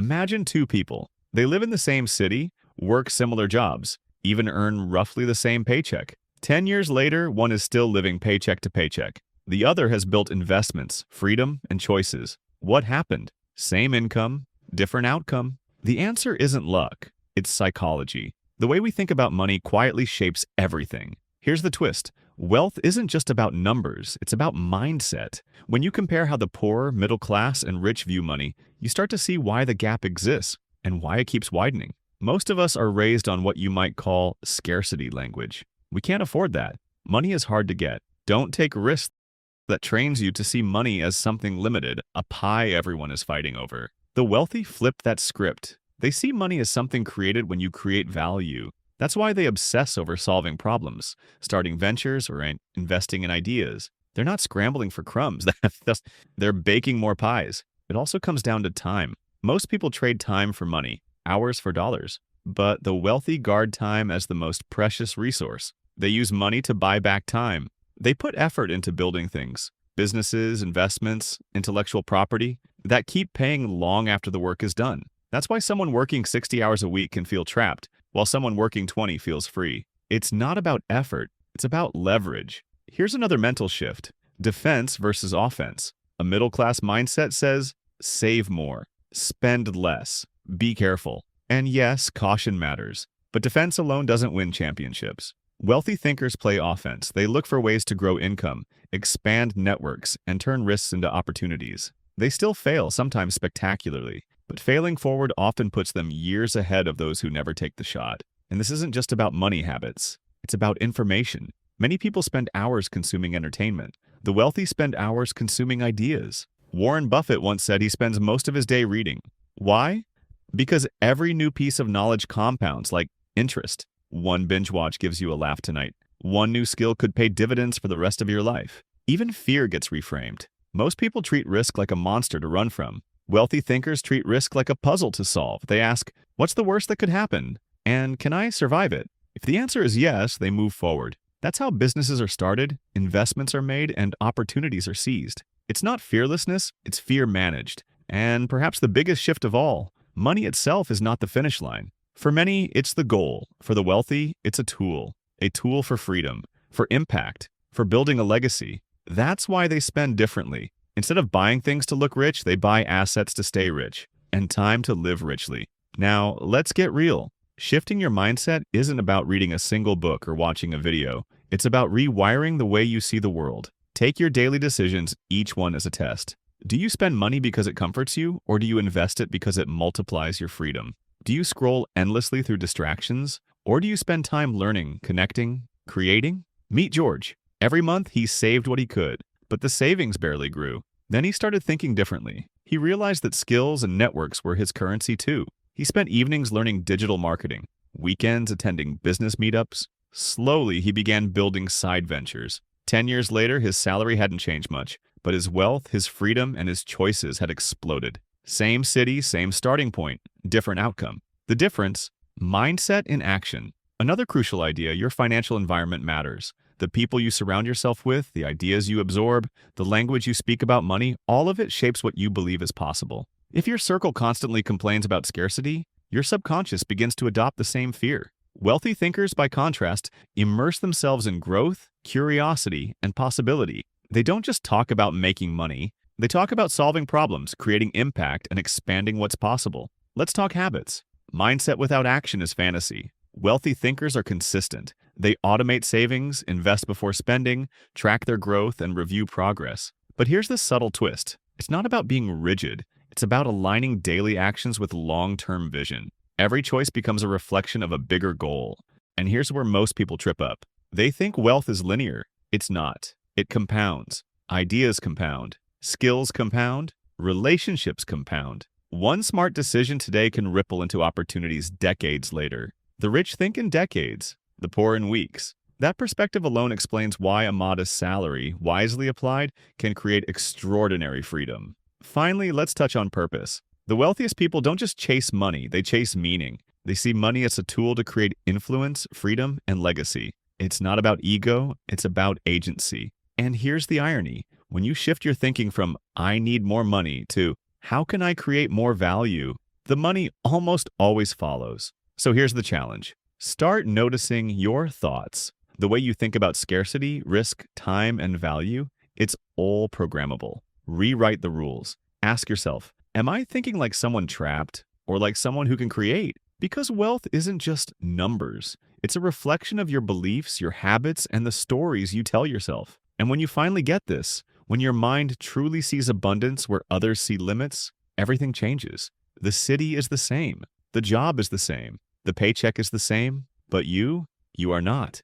Imagine two people. They live in the same city, work similar jobs, even earn roughly the same paycheck. 10 years later, one is still living paycheck to paycheck. The other has built investments, freedom, and choices. What happened? Same income, different outcome. The answer isn't luck, it's psychology. The way we think about money quietly shapes everything. Here's the twist. Wealth isn't just about numbers, it's about mindset. When you compare how the poor, middle class, and rich view money, you start to see why the gap exists and why it keeps widening. Most of us are raised on what you might call scarcity language. We can't afford that. Money is hard to get. Don't take risks that trains you to see money as something limited, a pie everyone is fighting over. The wealthy flip that script. They see money as something created when you create value. That's why they obsess over solving problems, starting ventures or investing in ideas. They're not scrambling for crumbs. They're baking more pies. It also comes down to time. Most people trade time for money, hours for dollars. But the wealthy guard time as the most precious resource. They use money to buy back time. They put effort into building things, businesses, investments, intellectual property, that keep paying long after the work is done. That's why someone working 60 hours a week can feel trapped, while someone working 20 feels free. It's not about effort, it's about leverage. Here's another mental shift. Defense versus offense. A middle-class mindset says, save more, spend less, be careful. And yes, caution matters, but defense alone doesn't win championships. Wealthy thinkers play offense. They look for ways to grow income, expand networks, and turn risks into opportunities. They still fail, sometimes spectacularly, but failing forward often puts them years ahead of those who never take the shot. And this isn't just about money habits. It's about information. Many people spend hours consuming entertainment. The wealthy spend hours consuming ideas. Warren Buffett once said he spends most of his day reading. Why? Because every new piece of knowledge compounds, like interest. One binge watch gives you a laugh tonight. One new skill could pay dividends for the rest of your life. Even fear gets reframed. Most people treat risk like a monster to run from. Wealthy thinkers treat risk like a puzzle to solve. They ask, what's the worst that could happen? And can I survive it? If the answer is yes, they move forward. That's how businesses are started, investments are made, and opportunities are seized. It's not fearlessness, it's fear managed. And perhaps the biggest shift of all, money itself is not the finish line. For many, it's the goal. For the wealthy, it's a tool for freedom, for impact, for building a legacy. That's why they spend differently. Instead of buying things to look rich, they buy assets to stay rich and time to live richly. Now, let's get real. Shifting your mindset isn't about reading a single book or watching a video. It's about rewiring the way you see the world. Take your daily decisions, each one as a test. Do you spend money because it comforts you, or do you invest it because it multiplies your freedom? Do you scroll endlessly through distractions, or do you spend time learning, connecting, creating? Meet George. Every month, he saved what he could, but the savings barely grew. Then he started thinking differently. He realized that skills and networks were his currency too. He spent evenings learning digital marketing, weekends attending business meetups. Slowly, he began building side ventures. 10 years later, his salary hadn't changed much, but his wealth, his freedom, and his choices had exploded. Same city, same starting point, different outcome. The difference? Mindset in action. Another crucial idea, your financial environment matters. The people you surround yourself with, the ideas you absorb, the language you speak about money, all of it shapes what you believe is possible. If your circle constantly complains about scarcity, your subconscious begins to adopt the same fear. Wealthy thinkers, by contrast, immerse themselves in growth, curiosity, and possibility. They don't just talk about making money. They talk about solving problems, creating impact, and expanding what's possible. Let's talk habits. Mindset without action is fantasy. Wealthy thinkers are consistent. They automate savings, invest before spending, track their growth, and review progress. But here's the subtle twist. It's not about being rigid. It's about aligning daily actions with long-term vision. Every choice becomes a reflection of a bigger goal. And here's where most people trip up. They think wealth is linear. It's not. It compounds. Ideas compound. Skills compound, relationships compound. One smart decision today can ripple into opportunities decades later. The rich think in decades, the poor in weeks. That perspective alone explains why a modest salary, wisely applied, can create extraordinary freedom. Finally, let's touch on purpose. The wealthiest people don't just chase money, they chase meaning. They see money as a tool to create influence, freedom, and legacy. It's not about ego, it's about agency. And here's the irony. When you shift your thinking from, I need more money, to, how can I create more value? The money almost always follows. So here's the challenge. Start noticing your thoughts. The way you think about scarcity, risk, time, and value, it's all programmable. Rewrite the rules. Ask yourself, am I thinking like someone trapped or like someone who can create? Because wealth isn't just numbers. It's a reflection of your beliefs, your habits, and the stories you tell yourself. And when you finally get this, when your mind truly sees abundance where others see limits, everything changes. The city is the same. The job is the same. The paycheck is the same. But you are not.